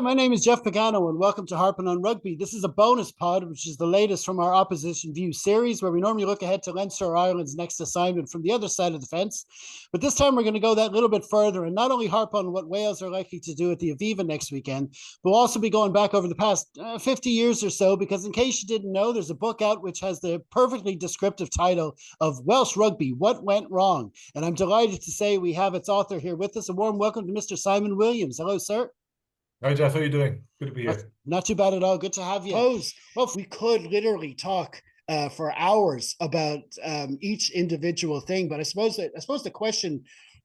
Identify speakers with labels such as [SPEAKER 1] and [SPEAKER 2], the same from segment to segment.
[SPEAKER 1] Hi, my name is Jeff Pagano, and welcome to Harping on Rugby. This is a bonus pod, which is the latest from our Opposition View series, where we normally look ahead to Leinster or Ireland's next assignment from the other side of the fence. But this time we're going to go that little bit further and not only harp on what Wales are likely to do at the Aviva next weekend, but we'll also be going back over the past 50 years or so, because in case you didn't know, there's a book out which has the perfectly descriptive title of Welsh Rugby, What Went Wrong? And I'm delighted to say we have its author here with us. A warm welcome to Mr. Seimon Williams. Hello, sir.
[SPEAKER 2] Hi, Jeff. How are you doing? Good to be here.
[SPEAKER 1] Not too bad at all. Good to have you. Well, we could literally talk for hours about each individual thing, but I suppose the question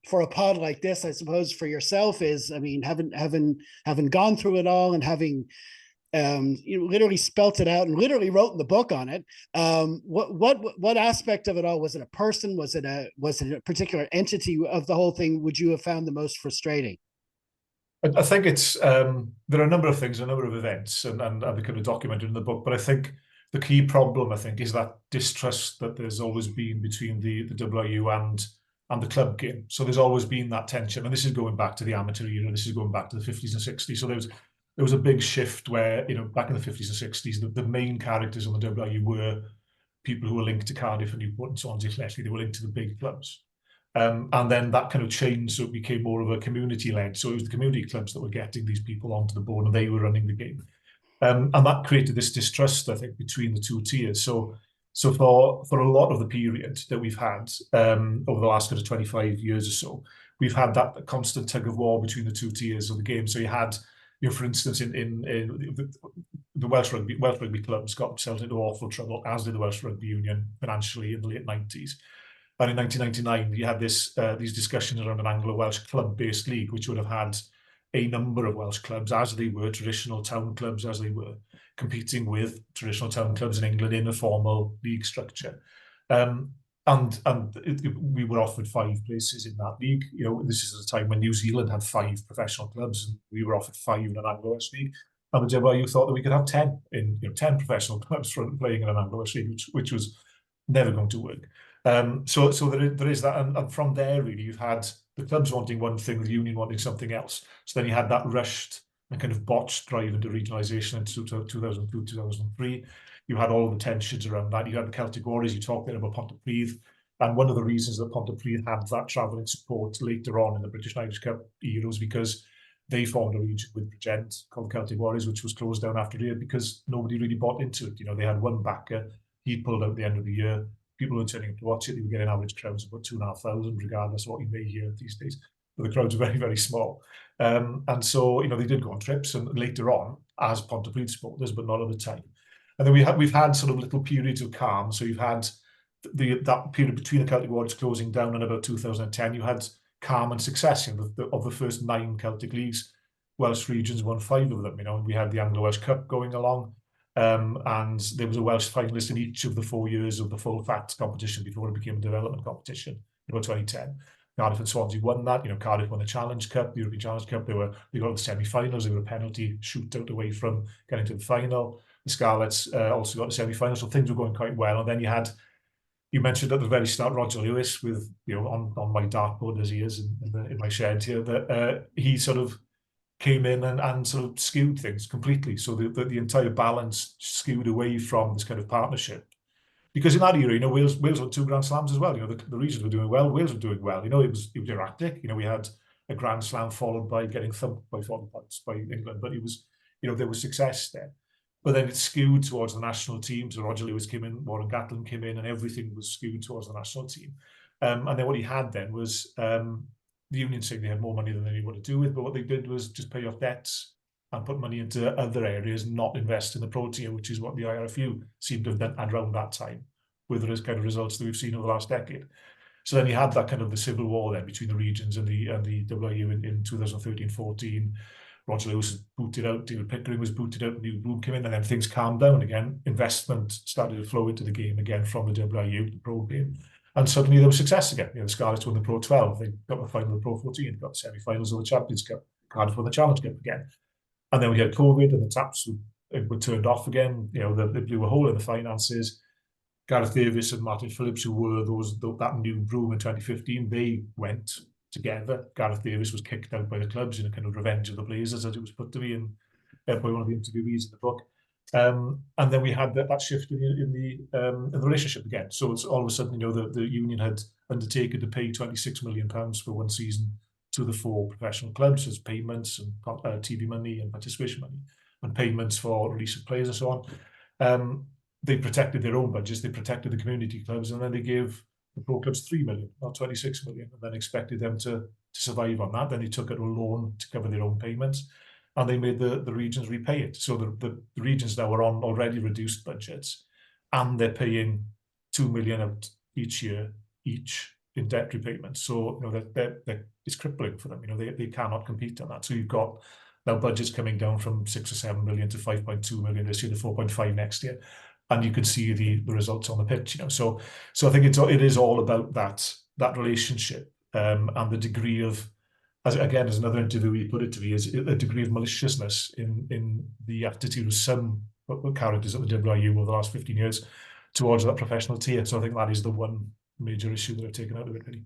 [SPEAKER 1] for a pod like this, I suppose for yourself is, I mean, having gone through it all and having literally spelt it out and literally wrote in the book on it. What aspect of it all, was it a person? Was it a particular entity of the whole thing? Would you have found the most frustrating?
[SPEAKER 2] I think it's there are a number of things, a number of events, and they kind of documented in the book. But I think the key problem, I think, is that distrust that there's always been between the WRU and the club game. So there's always been that tension, and this is going back to the amateur era. This is going back to the 50s and 60s. So there was a big shift where, back in the 50s and 60s, the main characters on the WRU were people who were linked to Cardiff and Newport and Swansea, Leslie. They were linked to the big clubs. And then that kind of changed, so it became more of a community-led. So it was the community clubs that were getting these people onto the board, and they were running the game. And that created this distrust, I think, between the two tiers. So for a lot of the period that we've had over the last kind of 25 years or so, we've had that constant tug of war between the two tiers of the game. So you had, for instance, in the Welsh Rugby clubs got themselves into awful trouble, as did the Welsh Rugby Union financially in the late 90s. And in 1999, you had these discussions around an Anglo-Welsh club-based league, which would have had a number of Welsh clubs, as they were, traditional town clubs as they were, competing with traditional town clubs in England in a formal league structure. We were offered 5 places in that league. This is a time when New Zealand had 5 professional clubs, and we were offered 5 in an Anglo-Welsh league. And the WRU thought that we could have 10 professional clubs playing in an Anglo-Welsh league, which was never going to work. So there is that, and from there, really, you've had the clubs wanting one thing, the union wanting something else. So then you had that rushed and kind of botched drive into regionalisation in 2002, 2003. You had all the tensions around that. You had the Celtic Warriors. You talked there about Pontypridd, and one of the reasons that Pontypridd had that travelling support later on in the British and Irish Cup era was because they formed a region with Bridgend called the Celtic Warriors, which was closed down after a year because nobody really bought into it. They had one backer. He pulled out at the end of the year. People weren't turning up to watch it. They were getting average crowds of about 2,500, regardless of what you may hear these days. But the crowds are very, very small. And so, they did go on trips, and later on, as Pontypridd supporters, but not at the time. And then we've had sort of little periods of calm. So you've had that period between the Celtic Warriors closing down in about 2010. You had calm and success. Of the first 9 Celtic leagues, Welsh regions won 5 of them. We had the Anglo-Welsh Cup going along. And there was a Welsh finalist in each of the 4 years of the full facts competition before it became a development competition in about 2010. Cardiff and Swansea won that. Cardiff won the Challenge Cup, the European Challenge Cup. They got to the semi-finals. They were a penalty shootout away from getting to the final. The Scarlets also got the semi-finals, so things were going quite well. And then you mentioned at the very start Roger Lewis with, on my dartboard as he is in my shed here, that he sort of came in and sort of skewed things completely. So the entire balance skewed away from this kind of partnership. Because in that era, Wales won 2 Grand Slams as well. The regions were doing well. Wales were doing well. It was erratic. We had a Grand Slam followed by getting thumped by 40 points by England. But it was, there was success there. But then it skewed towards the national team. So Roger Lewis came in, Warren Gatland came in, and everything was skewed towards the national team. And then what he had then was the union saying they had more money than they knew what to do with, but what they did was just pay off debts and put money into other areas, not invest in the pro tier, which is what the IRFU seemed to have done around that time, with the kind of results that we've seen over the last decade. So then you had that kind of the civil war then between the regions and the WRU in 2013-14. Roger Lewis was booted out, David Pickering was booted out, new bloom came in, and then things calmed down again. Investment started to flow into the game again from the WRU, the pro game. And suddenly there was success again. The Scarlets won the Pro 12. They got the final of the Pro 14, got the semi-finals of the Champions Cup. Cardiff won the Challenge Cup again. And then we had COVID, and the taps were turned off again. They blew a hole in the finances. Gareth Davies and Martin Phillips, who were that new broom in 2015, they went together. Gareth Davies was kicked out by the clubs in a kind of revenge of the Blazers, as it was put to be, in by one of the interviewees in the book. And then we had that shift in the relationship again. So it's all of a sudden, the union had undertaken to pay £26 million for one season to the 4 professional clubs as payments and TV money and participation money and payments for release of players and so on. They protected their own budgets, they protected the community clubs, and then they gave the pro clubs 3 million, not 26 million, and then expected them to survive on that. Then they took out a loan to cover their own payments, and they made the regions repay it. So the regions now are on already reduced budgets, and they're paying 2 million out each year, in debt repayments. So it's crippling for them. They cannot compete on that. So you've got now budgets coming down from 6 or 7 million to 5.2 million this year to 4.5 next year, and you can see the results on the pitch. So I think it is all about that relationship and the degree of, as another interviewee put it to me, is a degree of maliciousness in the attitude of some characters at the WRU over the last 15 years towards that professional tier. So I think that is the one major issue that I've taken out of it, really.